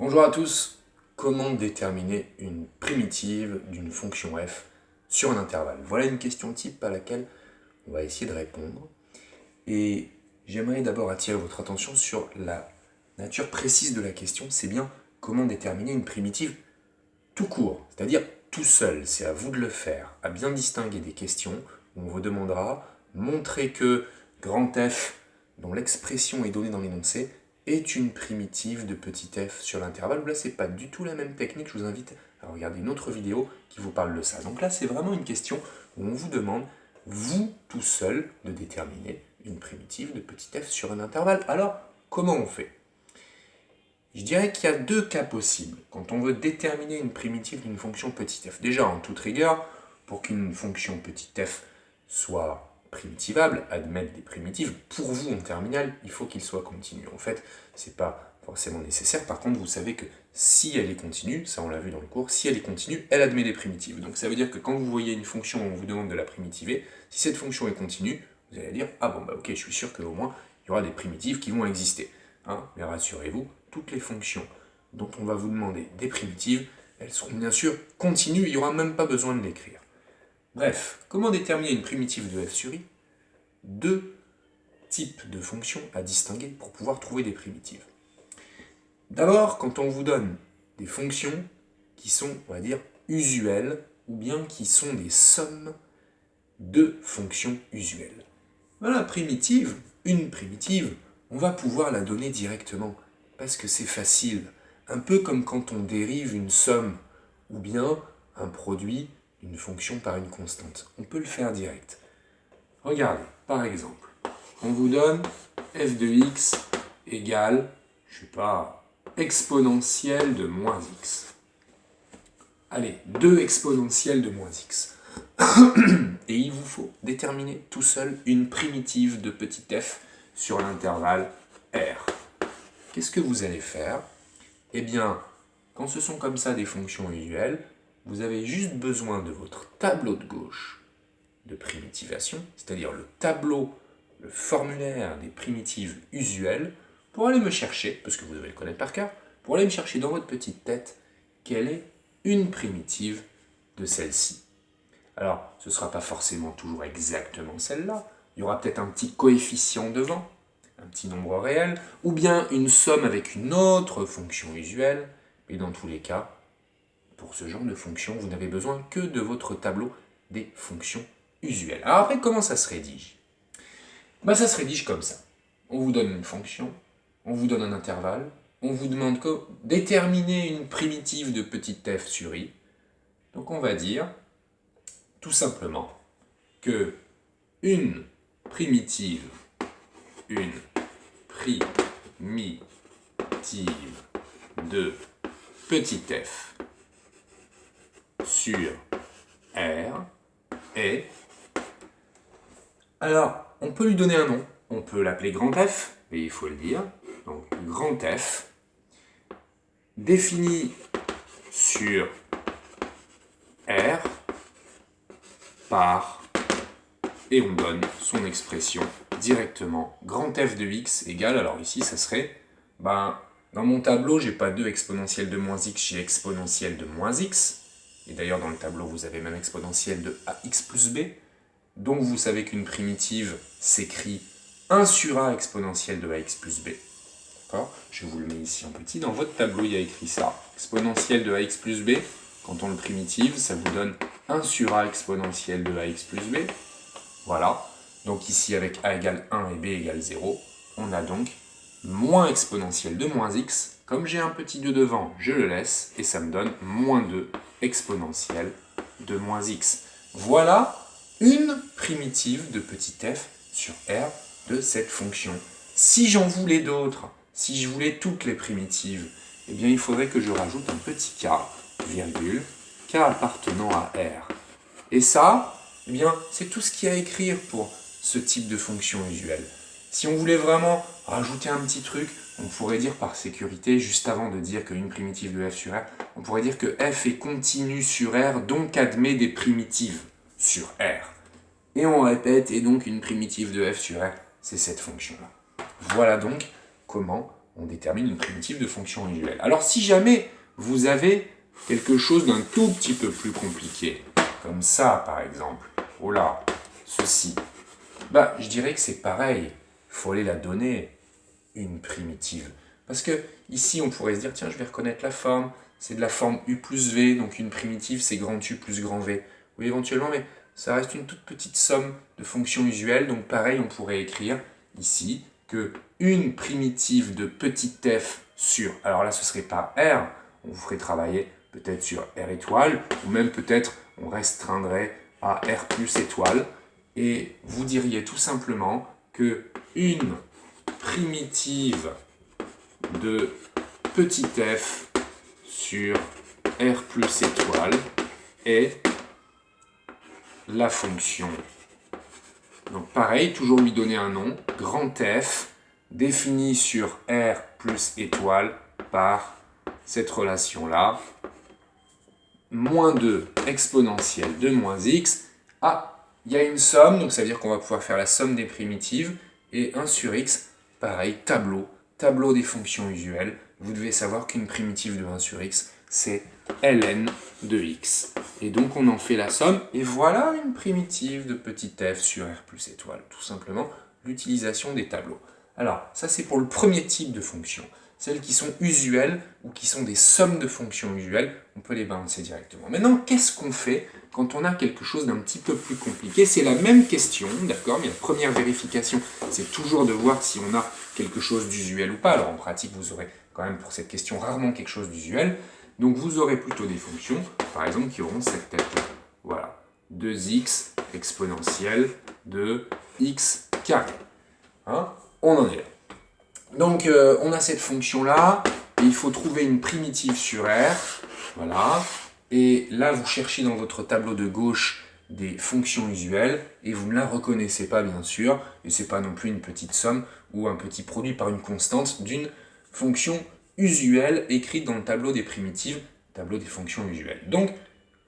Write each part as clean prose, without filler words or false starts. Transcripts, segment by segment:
Bonjour à tous, comment déterminer une primitive d'une fonction f sur un intervalle? Voilà une question type à laquelle on va essayer de répondre. Et j'aimerais d'abord attirer votre attention sur la nature précise de la question, c'est bien comment déterminer une primitive tout court, c'est-à-dire tout seul. C'est à vous de le faire, à bien distinguer des questions où on vous demandera montrer que grand F, dont l'expression est donnée dans l'énoncé, est une primitive de petit f sur l'intervalle. Là, c'est pas du tout la même technique. Je vous invite à regarder une autre vidéo qui vous parle de ça. Donc là, c'est vraiment une question où on vous demande, vous tout seul, de déterminer une primitive de petit f sur un intervalle. Alors, comment on fait? Je dirais qu'il y a deux cas possibles quand on veut déterminer une primitive d'une fonction petit f. Déjà, en toute rigueur, pour qu'une fonction petit f soit primitivable, admettre des primitives, pour vous en terminale, il faut qu'il soit continu. En fait, c'est pas forcément nécessaire. Par contre, vous savez que si elle est continue, ça on l'a vu dans le cours, si elle est continue, elle admet des primitives. Donc ça veut dire que quand vous voyez une fonction où on vous demande de la primitiver, si cette fonction est continue, vous allez dire, ah bon, bah ok, je suis sûr qu'au moins, il y aura des primitives qui vont exister. Hein, mais rassurez-vous, toutes les fonctions dont on va vous demander des primitives, elles seront bien sûr continues, il n'y aura même pas besoin de l'écrire. Bref, comment déterminer une primitive de f sur i? Deux types de fonctions à distinguer pour pouvoir trouver des primitives. D'abord, quand on vous donne des fonctions qui sont, on va dire, usuelles, ou bien qui sont des sommes de fonctions usuelles. Voilà, primitive, une primitive, on va pouvoir la donner directement, parce que c'est facile. Un peu comme quand on dérive une somme, ou bien un produit, une fonction par une constante. On peut le faire direct. Regardez, par exemple, on vous donne f de x égale, je sais pas, exponentielle de moins x. Allez, 2 exponentielles de moins x. Et il vous faut déterminer tout seul une primitive de petit f sur l'intervalle R. Qu'est-ce que vous allez faire? Eh bien, quand ce sont comme ça des fonctions usuelles, vous avez juste besoin de votre tableau de gauche de primitivation, c'est-à-dire le tableau, le formulaire des primitives usuelles, pour aller me chercher, parce que vous devez le connaître par cœur, pour aller me chercher dans votre petite tête quelle est une primitive de celle-ci. Alors, ce ne sera pas forcément toujours exactement celle-là, il y aura peut-être un petit coefficient devant, un petit nombre réel, ou bien une somme avec une autre fonction usuelle, mais dans tous les cas, pour ce genre de fonction, vous n'avez besoin que de votre tableau des fonctions usuelles. Alors après, comment ça se rédige? Ça se rédige comme ça. On vous donne une fonction, on vous donne un intervalle, on vous demande de déterminer une primitive de petit f sur i. Donc on va dire tout simplement que une primitive de petit f sur R est... Alors, on peut lui donner un nom. On peut l'appeler grand F, mais il faut le dire. Donc, grand F défini sur R par... Et on donne son expression directement. Grand F de x égale, alors ici, ça serait... dans mon tableau, j'ai pas 2 exponentielle de moins x, j'ai exponentielle de moins x. Et d'ailleurs, dans le tableau, vous avez même exponentielle de ax plus b. Donc, vous savez qu'une primitive s'écrit 1 sur a exponentielle de ax plus b. D'accord? Je vous le mets ici en petit. Dans votre tableau, il y a écrit ça. Exponentielle de ax plus b, quand on le primitive, ça vous donne 1 sur a exponentielle de ax plus b. Voilà. Donc ici, avec a égale 1 et b égale 0, on a donc moins exponentielle de moins x. Comme j'ai un petit 2 devant, je le laisse, et ça me donne moins 2 exponentielle de moins x. Voilà une primitive de petit f sur R de cette fonction. Si j'en voulais d'autres, si je voulais toutes les primitives, eh bien il faudrait que je rajoute un petit k, virgule, k appartenant à R. Et ça, eh bien, c'est tout ce qu'il y a à écrire pour ce type de fonction usuelle. Si on voulait vraiment rajouter un petit truc, on pourrait dire par sécurité, juste avant de dire qu'une primitive de f sur R, on pourrait dire que f est continu sur R, donc admet des primitives sur R. Et on répète, et donc une primitive de f sur R, c'est cette fonction-là. Voilà donc comment on détermine une primitive de fonction usuelle. Alors si jamais vous avez quelque chose d'un tout petit peu plus compliqué, comme ça par exemple, oh là, ceci, bah je dirais que c'est pareil, il faut aller la donner une primitive. Parce que ici on pourrait se dire, tiens je vais reconnaître la forme, c'est de la forme U plus V, donc une primitive c'est grand U plus grand V. Oui éventuellement, mais ça reste une toute petite somme de fonctions usuelles, donc pareil on pourrait écrire ici que une primitive de petit f sur, alors là ce serait pas R, on vous ferait travailler peut-être sur R étoile, ou même peut-être on restreindrait à R plus étoile, et vous diriez tout simplement que une primitive de petit f sur R plus étoile est la fonction. Donc pareil, toujours lui donner un nom, grand F, défini sur R plus étoile par cette relation-là, moins 2 exponentielle de moins x. Ah, il y a une somme, donc ça veut dire qu'on va pouvoir faire la somme des primitives, et 1 sur x, pareil, tableau des fonctions usuelles. Vous devez savoir qu'une primitive de 1 sur x, c'est ln de x. Et donc on en fait la somme, et voilà une primitive de petit f sur r plus étoile. Tout simplement l'utilisation des tableaux. Alors, ça c'est pour le premier type de fonction. Celles qui sont usuelles ou qui sont des sommes de fonctions usuelles, on peut les balancer directement. Maintenant, qu'est-ce qu'on fait quand on a quelque chose d'un petit peu plus compliqué? C'est la même question, d'accord, mais la première vérification, c'est toujours de voir si on a quelque chose d'usuel ou pas. Alors en pratique, vous aurez quand même pour cette question rarement quelque chose d'usuel. Donc vous aurez plutôt des fonctions, par exemple, qui auront cette tête-là. Voilà, 2x exponentielle de x carré. Hein, on en est là. Donc on a cette fonction-là, et il faut trouver une primitive sur R. Voilà. Et là, vous cherchez dans votre tableau de gauche des fonctions usuelles, et vous ne la reconnaissez pas, bien sûr, et ce n'est pas non plus une petite somme ou un petit produit par une constante d'une fonction usuelle écrite dans le tableau des primitives, tableau des fonctions usuelles. Donc,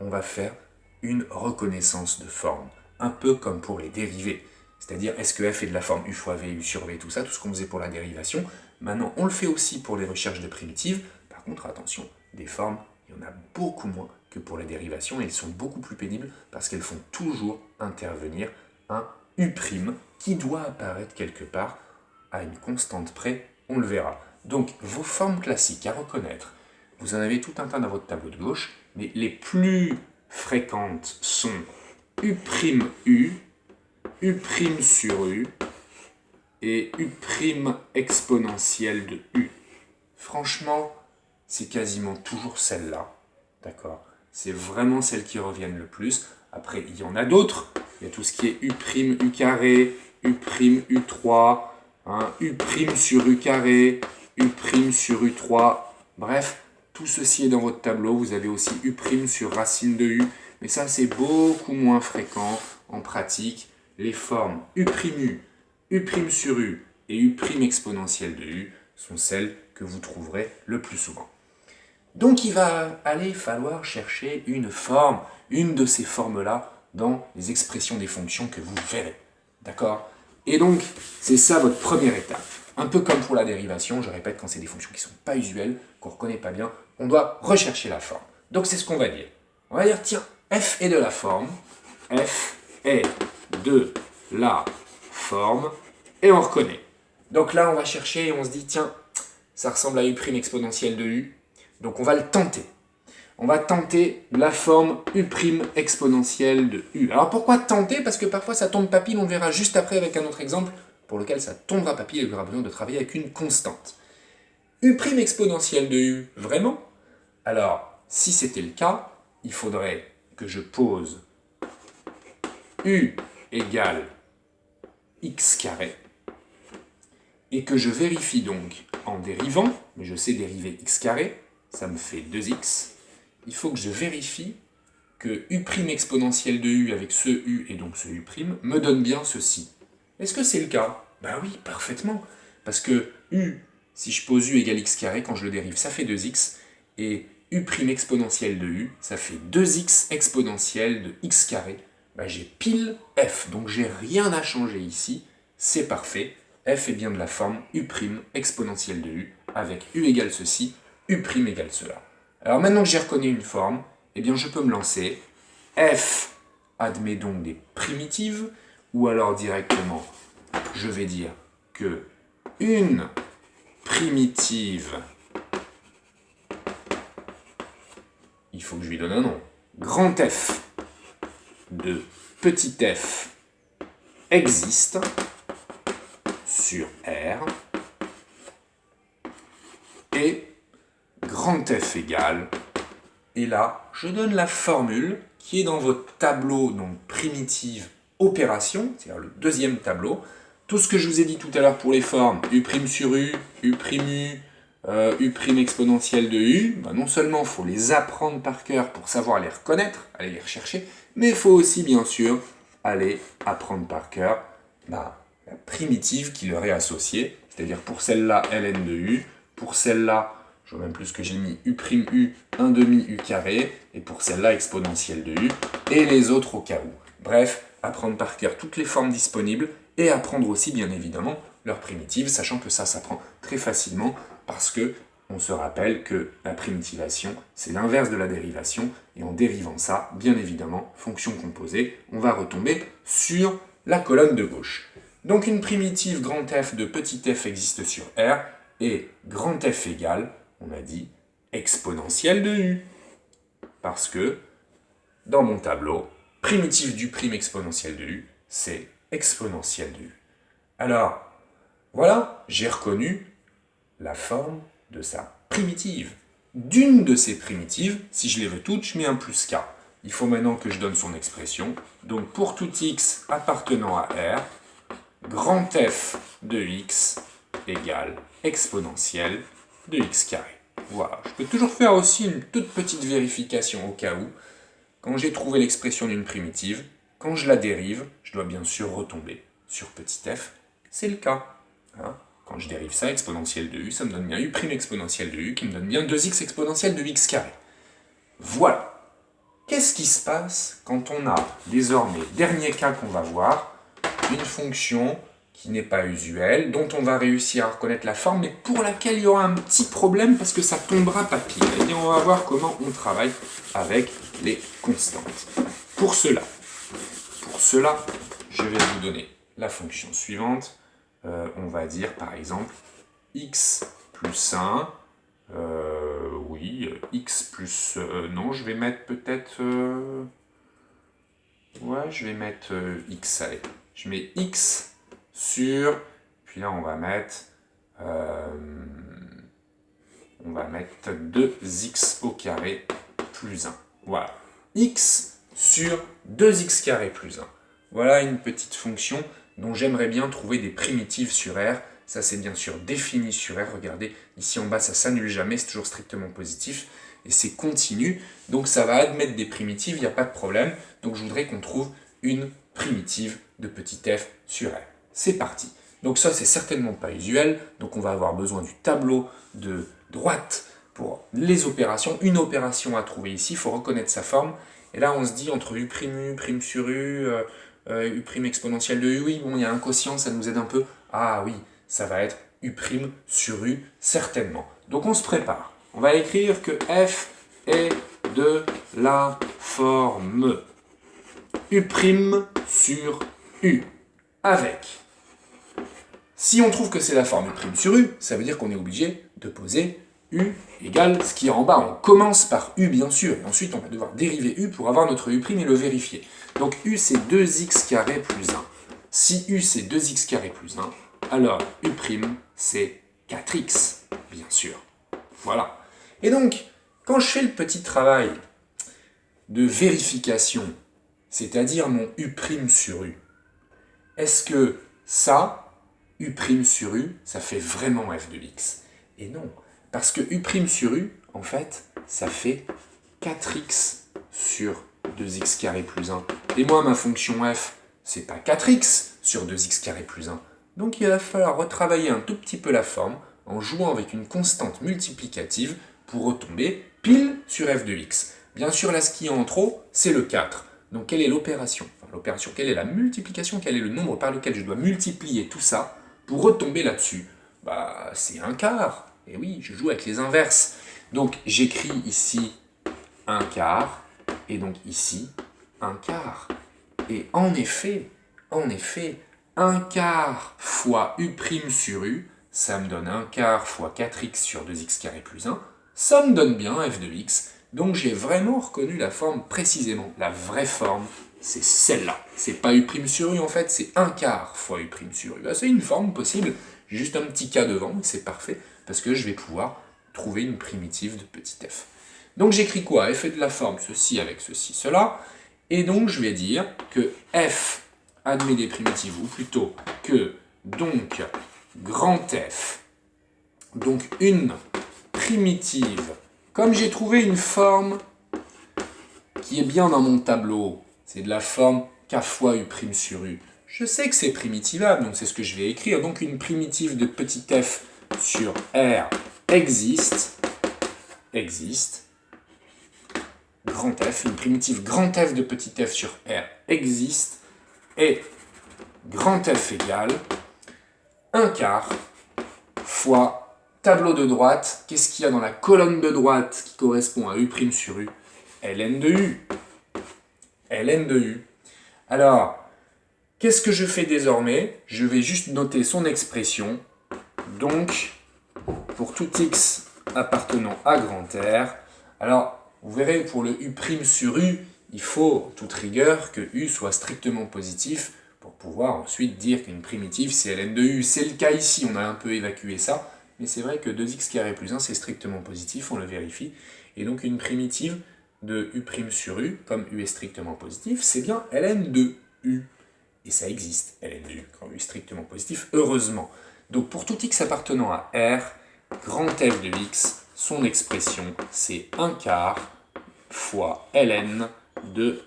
on va faire une reconnaissance de forme, un peu comme pour les dérivés. C'est-à-dire, est-ce que f est de la forme u fois v, u sur v, tout ça, tout ce qu'on faisait pour la dérivation. Maintenant, on le fait aussi pour les recherches de primitives. Par contre, attention, des formes, il y en a beaucoup moins que pour la dérivation, et elles sont beaucoup plus pénibles parce qu'elles font toujours intervenir un u' qui doit apparaître quelque part à une constante près, on le verra. Donc, vos formes classiques à reconnaître, vous en avez tout un tas dans votre tableau de gauche, mais les plus fréquentes sont u', u' sur u et u' exponentielle de u. Franchement, c'est quasiment toujours celle-là, d'accord? C'est vraiment celles qui reviennent le plus. Après, il y en a d'autres. Il y a tout ce qui est u', u carré, u', u3, hein, u' sur u carré, u' sur u3. Bref, tout ceci est dans votre tableau. Vous avez aussi u' sur racine de u. Mais ça, c'est beaucoup moins fréquent en pratique. Les formes u', u' sur u et u' exponentielle de u sont celles que vous trouverez le plus souvent. Donc il va aller falloir chercher une forme, une de ces formes-là, dans les expressions des fonctions que vous verrez. D'accord? Et donc, c'est ça votre première étape. Un peu comme pour la dérivation, je répète, quand c'est des fonctions qui ne sont pas usuelles, qu'on ne reconnaît pas bien, on doit rechercher la forme. Donc c'est ce qu'on va dire. On va dire, tiens, f est de la forme, f est de la forme, et on reconnaît. Donc là, on va chercher et on se dit, tiens, ça ressemble à u' exponentielle de u, donc on va le tenter. On va tenter la forme u' exponentielle de u. Alors pourquoi tenter? Parce que parfois ça tombe pas pile, on le verra juste après avec un autre exemple pour lequel ça tombera pas pile et il y aura besoin de travailler avec une constante. U' exponentielle de u, vraiment? Alors, si c'était le cas, il faudrait que je pose u égale x carré et que je vérifie donc en dérivant, mais je sais dériver x carré, ça me fait 2x, il faut que je vérifie que u' exponentielle de u avec ce u et donc ce u' me donne bien ceci. Est-ce que c'est le cas? Ben oui, parfaitement, parce que u, si je pose u égale x carré, quand je le dérive, ça fait 2x, et u' exponentielle de u, ça fait 2x exponentielle de x carré, ben j'ai pile f, donc j'ai rien à changer ici, c'est parfait, f est bien de la forme u' exponentielle de u, avec u égale ceci, u' égale cela. Alors maintenant que j'ai reconnu une forme, eh bien je peux me lancer. F admet donc des primitives, ou alors directement, je vais dire que une primitive, il faut que je lui donne un nom, grand F de petit f existe sur R et grand F égale, et là, je donne la formule qui est dans votre tableau, donc primitive opération, c'est-à-dire le deuxième tableau. Tout ce que je vous ai dit tout à l'heure pour les formes, u' sur u, u', u' exponentielle de u, ben non seulement il faut les apprendre par cœur pour savoir les reconnaître, aller les rechercher, mais il faut aussi bien sûr aller apprendre par cœur la primitive qui leur est associée, c'est-à-dire pour celle-là, ln de u, pour celle-là, je vois même plus ce que j'ai mis, u', 1 demi u carré, et pour celle-là, exponentielle de u, et les autres au cas où. Bref, apprendre par cœur toutes les formes disponibles, et apprendre aussi, bien évidemment, leurs primitives, sachant que ça s'apprend très facilement, parce que on se rappelle que la primitivation, c'est l'inverse de la dérivation, et en dérivant ça, bien évidemment, fonction composée, on va retomber sur la colonne de gauche. Donc une primitive grand F de petit f existe sur R, et grand F égale, on a dit, exponentielle de U. Parce que, dans mon tableau, primitive du prime exponentielle de U, c'est exponentielle de U. Alors, voilà, j'ai reconnu la forme de sa primitive. D'une de ces primitives, si je les veux toutes, je mets un plus k. Il faut maintenant que je donne son expression. Donc pour tout x appartenant à R, grand F de x égale exponentielle de x carré. Voilà, je peux toujours faire aussi une toute petite vérification au cas où. Quand j'ai trouvé l'expression d'une primitive, quand je la dérive, je dois bien sûr retomber sur petit f. C'est le cas. Hein, quand je dérive ça, exponentielle de u, ça me donne bien u' exponentielle de u, qui me donne bien 2x exponentielle de x carré. Voilà. Qu'est-ce qui se passe quand on a, désormais, dernier cas qu'on va voir, une fonction qui n'est pas usuelle, dont on va réussir à reconnaître la forme, mais pour laquelle il y aura un petit problème parce que ça tombera pas pile. Et bien on va voir comment on travaille avec les constantes. Pour cela, je vais vous donner la fonction suivante. On va dire par exemple x plus 1, x plus... non, je vais mettre peut-être... je vais mettre x, allez. Je mets x sur... Puis là, on va mettre 2x au carré plus 1. Voilà. X sur 2x carré plus 1. Voilà une petite fonction dont j'aimerais bien trouver des primitives sur R. Ça, c'est bien sûr défini sur R. Regardez, ici en bas, ça s'annule jamais, c'est toujours strictement positif. Et c'est continu, donc ça va admettre des primitives, il n'y a pas de problème. Donc je voudrais qu'on trouve une primitive de petit f sur R. C'est parti. Donc ça, c'est certainement pas usuel. Donc on va avoir besoin du tableau de droite pour les opérations. Une opération à trouver ici, il faut reconnaître sa forme. Et là, on se dit entre u', prime sur u, u' exponentielle de u, oui, bon, il y a un quotient, ça nous aide un peu. Ah oui, ça va être u' sur u, certainement. Donc on se prépare. On va écrire que f est de la forme u' sur u, avec... Si on trouve que c'est la forme u' sur u, ça veut dire qu'on est obligé de poser u égale ce qui est en bas. On commence par u, bien sûr, et ensuite on va devoir dériver u pour avoir notre u' et le vérifier. Donc u, c'est 2x carré plus 1. Si u, c'est 2x carré plus 1, alors u', c'est 4x, bien sûr. Voilà. Et donc, quand je fais le petit travail de vérification, c'est-à-dire mon u' sur u, est-ce que ça, u' sur u, ça fait vraiment f de x? Et non, parce que u' sur u, en fait, ça fait 4x sur 2x carré plus 1. Et moi, ma fonction f, c'est pas 4x sur 2x carré plus 1. Donc il va falloir retravailler un tout petit peu la forme en jouant avec une constante multiplicative pour retomber pile sur f de x. Bien sûr, là, ce qui est en trop, c'est le 4. Donc quelle est l'opération? Enfin, l'opération, quelle est la multiplication? Quel est le nombre par lequel je dois multiplier tout ça Pour retomber là-dessus, bah, c'est un quart. Et oui, je joue avec les inverses. Donc j'écris ici un quart, et donc ici un quart. Et en effet, un quart fois u' sur u, ça me donne un quart fois 4x sur 2x carré plus 1, ça me donne bien f de x. Donc j'ai vraiment reconnu la forme précisément. La vraie forme, c'est celle-là. C'est pas u' sur u en fait, c'est un quart fois u' sur u. C'est une forme possible, j'ai juste un petit k devant, mais c'est parfait, parce que je vais pouvoir trouver une primitive de petit f. Donc j'écris quoi? F est de la forme ceci avec ceci, cela. Et donc je vais dire que f admet des primitives, ou plutôt que donc grand F, donc une primitive, comme j'ai trouvé une forme qui est bien dans mon tableau, c'est de la forme k fois u' sur u, je sais que c'est primitivable, donc c'est ce que je vais écrire. Donc une primitive de petit f sur R existe, grand F, une primitive grand F de petit f sur R existe, et grand F égale un quart fois tableau de droite. Qu'est-ce qu'il y a dans la colonne de droite qui correspond à u' sur u? ln de u. ln de u. Alors, qu'est-ce que je fais désormais? Je vais juste noter son expression. Donc, pour tout x appartenant à grand R, alors, vous verrez, pour le u' sur u, il faut, toute rigueur, que u soit strictement positif pour pouvoir ensuite dire qu'une primitive, c'est ln de u. C'est le cas ici, on a un peu évacué ça, mais c'est vrai que 2x carré plus 1, c'est strictement positif, on le vérifie. Et donc, une primitive de u' sur u, comme u est strictement positif, c'est bien ln de u. Et ça existe, ln de u, quand u est strictement positif, heureusement. Donc, pour tout x appartenant à R, grand F de x, son expression, c'est un quart fois ln de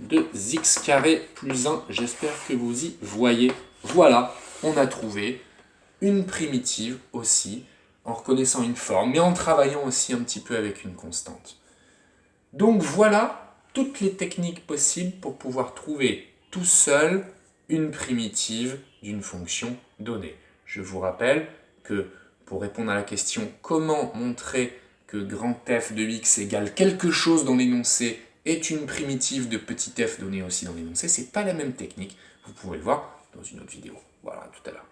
2x carré plus 1. J'espère que vous y voyez. Voilà, on a trouvé une primitive aussi, en reconnaissant une forme, mais en travaillant aussi un petit peu avec une constante. Donc voilà toutes les techniques possibles pour pouvoir trouver tout seul une primitive d'une fonction donnée. Je vous rappelle que pour répondre à la question comment montrer que grand F de x égale quelque chose dans l'énoncé est une primitive de petit f donnée aussi dans l'énoncé, c'est pas la même technique. Vous pouvez le voir dans une autre vidéo. Voilà, à tout à l'heure.